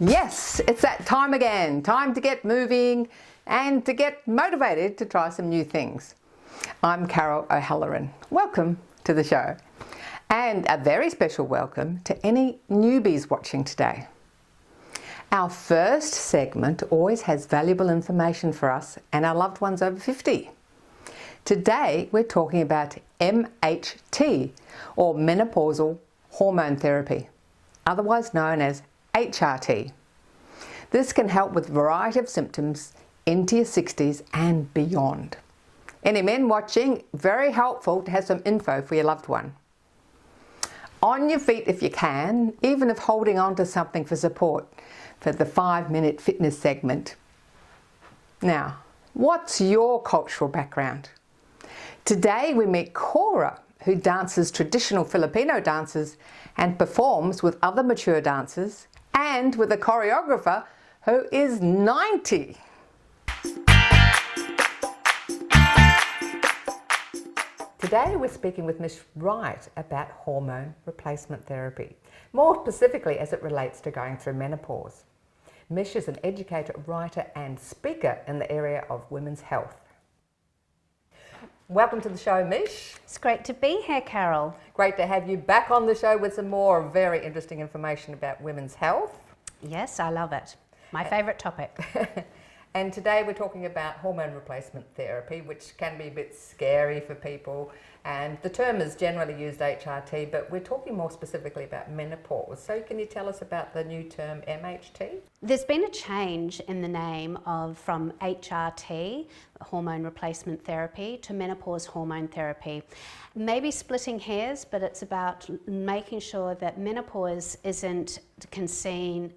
Yes, it's that time again. Time to get moving and to get motivated to try some new things. I'm Carol O'Halloran. Welcome to the show. And a very special welcome to any newbies watching today. Our first segment always has valuable information for us and our loved ones over 50. Today we're talking about MHT, or Menopausal Hormone Therapy, otherwise known as HRT. This can help with a variety of symptoms into your 60s and beyond. Any men watching, very helpful to have some info for your loved one. On your feet if you can, even if holding on to something for support for the 5-minute fitness segment. Now, what's your cultural background? Today we meet Cora, who dances traditional Filipino dances and performs with other mature dancers, and with a choreographer who is 90. Today we're speaking with Mish Wright about hormone replacement therapy, more specifically as it relates to going through menopause. Mish is an educator, writer and speaker in the area of women's health. Welcome to the show, Mish. It's great to be here, Carol. Great to have you back on the show with some more very interesting information about women's health. Yes, I love it. My favourite topic. And today we're talking about hormone replacement therapy, which can be a bit scary for people. And the term is generally used HRT, but we're talking more specifically about menopause. So can you tell us about the new term MHT? There's been a change in the name from HRT, hormone replacement therapy, to menopause hormone therapy. Maybe splitting hairs, but it's about making sure that menopause isn't seen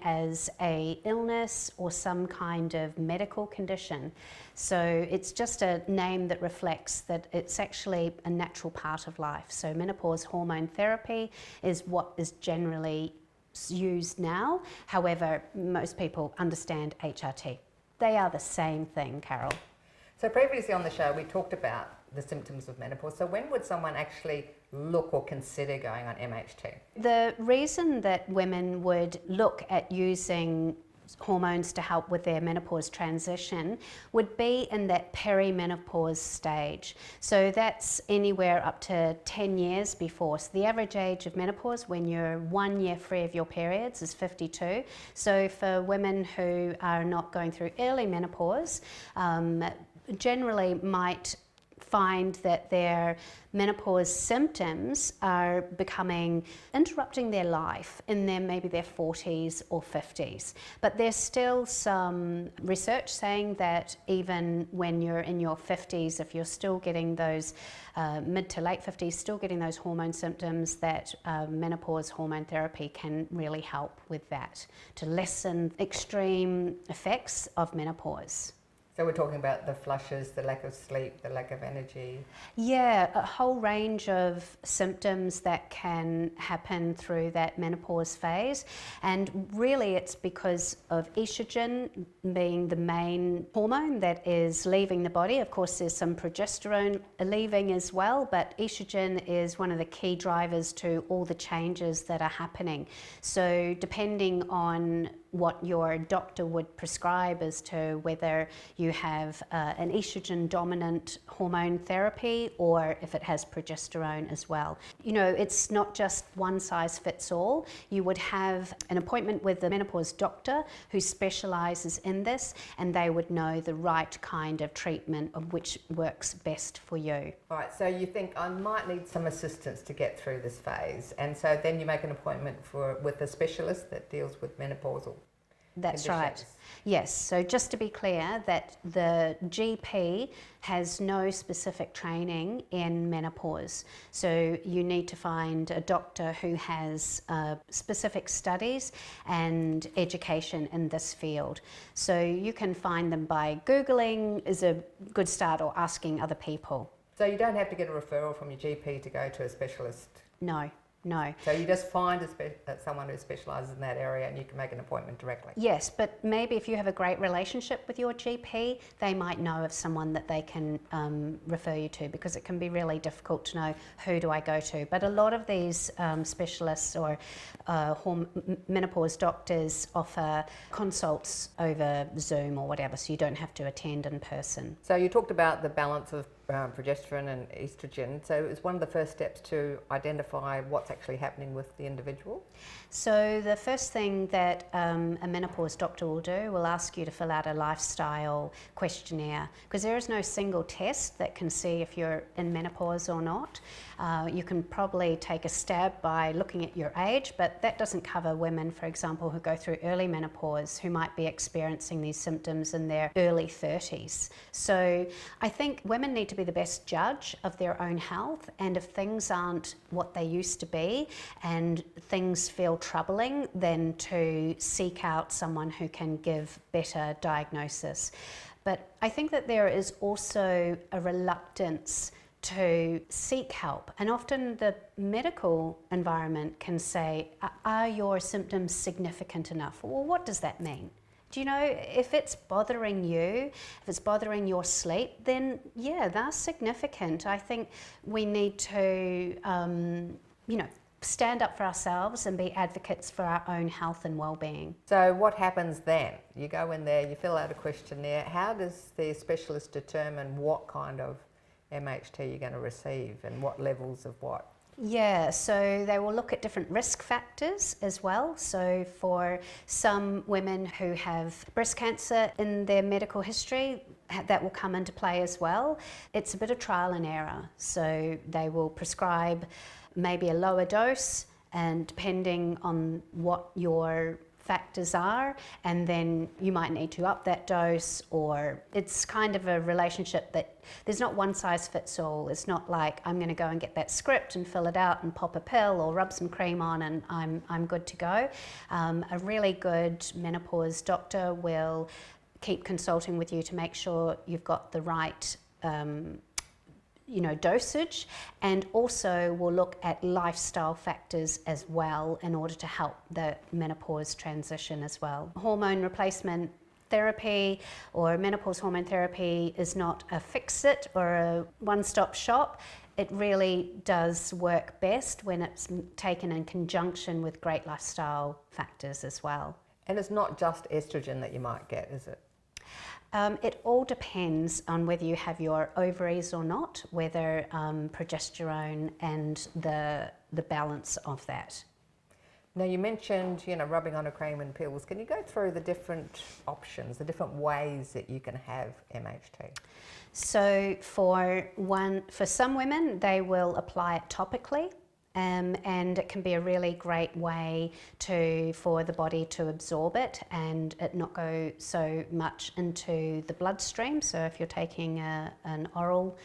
as a illness or some kind of medical condition. So it's just a name that reflects that it's actually a natural part of life. So menopause hormone therapy is what is generally used now. However, most people understand HRT. They are the same thing, Carol. So previously on the show we talked about the symptoms of menopause. So when would someone actually look or consider going on MHT? The reason that women would look at using hormones to help with their menopause transition would be in that perimenopause stage. So that's anywhere up to 10 years before. So the average age of menopause when you're 1 year free of your periods is 52. So for women who are not going through early menopause, generally might find that their menopause symptoms are interrupting their life in maybe their 40s or 50s. But there's still some research saying that even when you're in your 50s, if you're still getting those mid to late 50s, still getting those hormone symptoms, that menopause hormone therapy can really help with that, to lessen extreme effects of menopause. So we're talking about the flushes, the lack of sleep, the lack of energy. Yeah, a whole range of symptoms that can happen through that menopause phase. And really it's because of estrogen being the main hormone that is leaving the body. Of course, there's some progesterone leaving as well, but estrogen is one of the key drivers to all the changes that are happening. So depending on what your doctor would prescribe as to whether you have an estrogen dominant hormone therapy or if it has progesterone as well. You know, it's not just one size fits all. You would have an appointment with the menopause doctor who specializes in this, and they would know the right kind of treatment of which works best for you. All right, so you think I might need some assistance to get through this phase, and so then you make an appointment with a specialist that deals with menopausal. That's conditions. right. Yes, so just to be clear that the GP has no specific training in menopause. So you need to find a doctor who has specific studies and education in this field. So you can find them by Googling is a good start, or asking other people. So you don't have to get a referral from your GP to go to a specialist? No. no. So you just find someone who specialises in that area and you can make an appointment directly? Yes, but maybe if you have a great relationship with your GP, they might know of someone that they can refer you to, because it can be really difficult to know who do I go to. But a lot of these specialists or menopause doctors offer consults over Zoom or whatever, so you don't have to attend in person. So you talked about the balance of progesterone and estrogen. So is one of the first steps to identify what's actually happening with the individual? So the first thing that a menopause doctor will do will ask you to fill out a lifestyle questionnaire, because there is no single test that can see if you're in menopause or not. You can probably take a stab by looking at your age, but that doesn't cover women, for example, who go through early menopause, who might be experiencing these symptoms in their early 30s. So I think women need to be the best judge of their own health, and if things aren't what they used to be and things feel troubling, then to seek out someone who can give better diagnosis. But I think that there is also a reluctance to seek help, and often the medical environment can say, are your symptoms significant enough? Well, what does that mean? Do you know, if it's bothering you, if it's bothering your sleep, then yeah, that's significant. I think we need to, stand up for ourselves and be advocates for our own health and well-being. So what happens then? You go in there, you fill out a questionnaire. How does the specialist determine what kind of MHT you're going to receive and what levels of what? Yeah, so they will look at different risk factors as well. So for some women who have breast cancer in their medical history, that will come into play as well. It's a bit of trial and error. So they will prescribe maybe a lower dose, and depending on what your factors are, and then you might need to up that dose, or it's kind of a relationship that there's not one size fits all. It's not like I'm going to go and get that script and fill it out and pop a pill or rub some cream on and I'm good to go. A really good menopause doctor will keep consulting with you to make sure you've got the right dosage, and also will look at lifestyle factors as well in order to help the menopause transition as well. Hormone replacement therapy or menopause hormone therapy is not a fix-it or a one-stop shop. It really does work best when it's taken in conjunction with great lifestyle factors as well. And it's not just estrogen that you might get, is it? It all depends on whether you have your ovaries or not, whether progesterone and the balance of that. Now you mentioned, rubbing on a cream and pills. Can you go through the different options, the different ways that you can have MHT? So for some women, they will apply it topically. And it can be a really great way for the body to absorb it and it not go so much into the bloodstream. So if you're taking an oral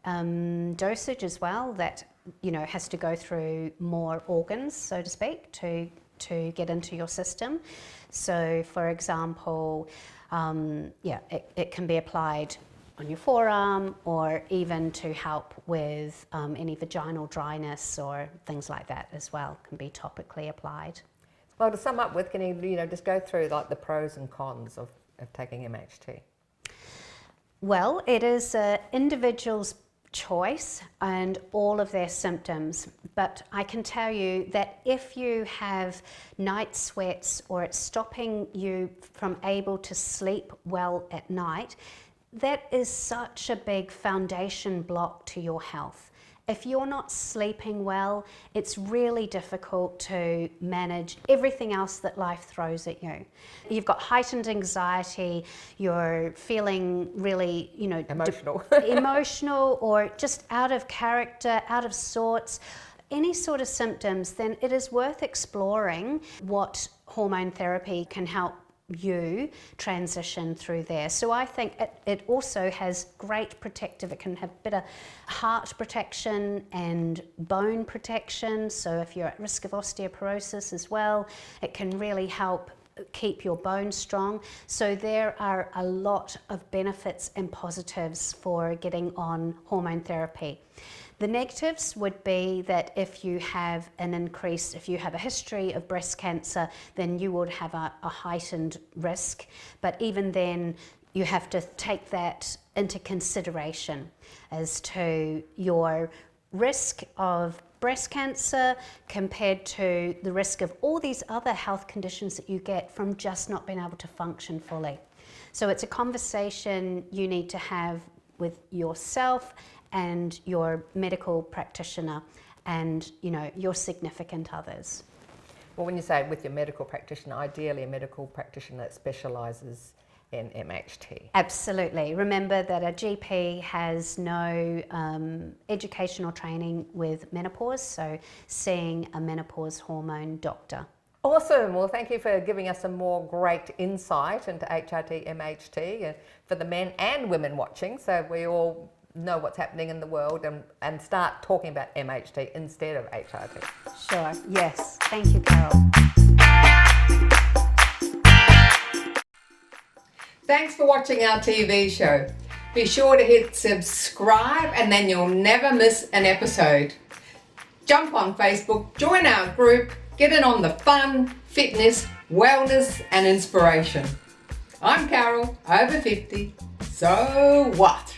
dosage as well, that has to go through more organs, so to speak, to get into your system. So for example, it can be applied on your forearm, or even to help with any vaginal dryness or things like that as well, can be topically applied. Well, to sum up with, can you just go through like the pros and cons of taking MHT? Well, it is an individual's choice and all of their symptoms, but I can tell you that if you have night sweats or it's stopping you from able to sleep well at night, that is such a big foundation block to your health. If you're not sleeping well, it's really difficult to manage everything else that life throws at you. You've got heightened anxiety, you're feeling really, emotional. emotional or just out of character, out of sorts, any sort of symptoms, then it is worth exploring what hormone therapy can help you transition through there. So I think it also has great protective, it can have a bit of heart protection and bone protection. So if you're at risk of osteoporosis as well, it can really help keep your bones strong. So there are a lot of benefits and positives for getting on hormone therapy. The negatives would be that if you have if you have a history of breast cancer, then you would have a heightened risk. But even then, you have to take that into consideration as to your risk of breast cancer compared to the risk of all these other health conditions that you get from just not being able to function fully. So it's a conversation you need to have with yourself and your medical practitioner and, you know, your significant others. Well, when you say with your medical practitioner, ideally a medical practitioner that specialises in MHT. Absolutely. Remember that a GP has no educational training with menopause, so seeing a menopause hormone doctor. Awesome. Well, thank you for giving us some more great insight into HRT, MHT for the men and women watching, so we all know what's happening in the world and start talking about MHT instead of HRT. Sure. Yes. Thank you, Carol. Thanks for watching our TV show. Be sure to hit subscribe and then you'll never miss an episode. Jump on Facebook, join our group, get in on the fun, fitness, wellness and inspiration. I'm Carol, over 50. So what?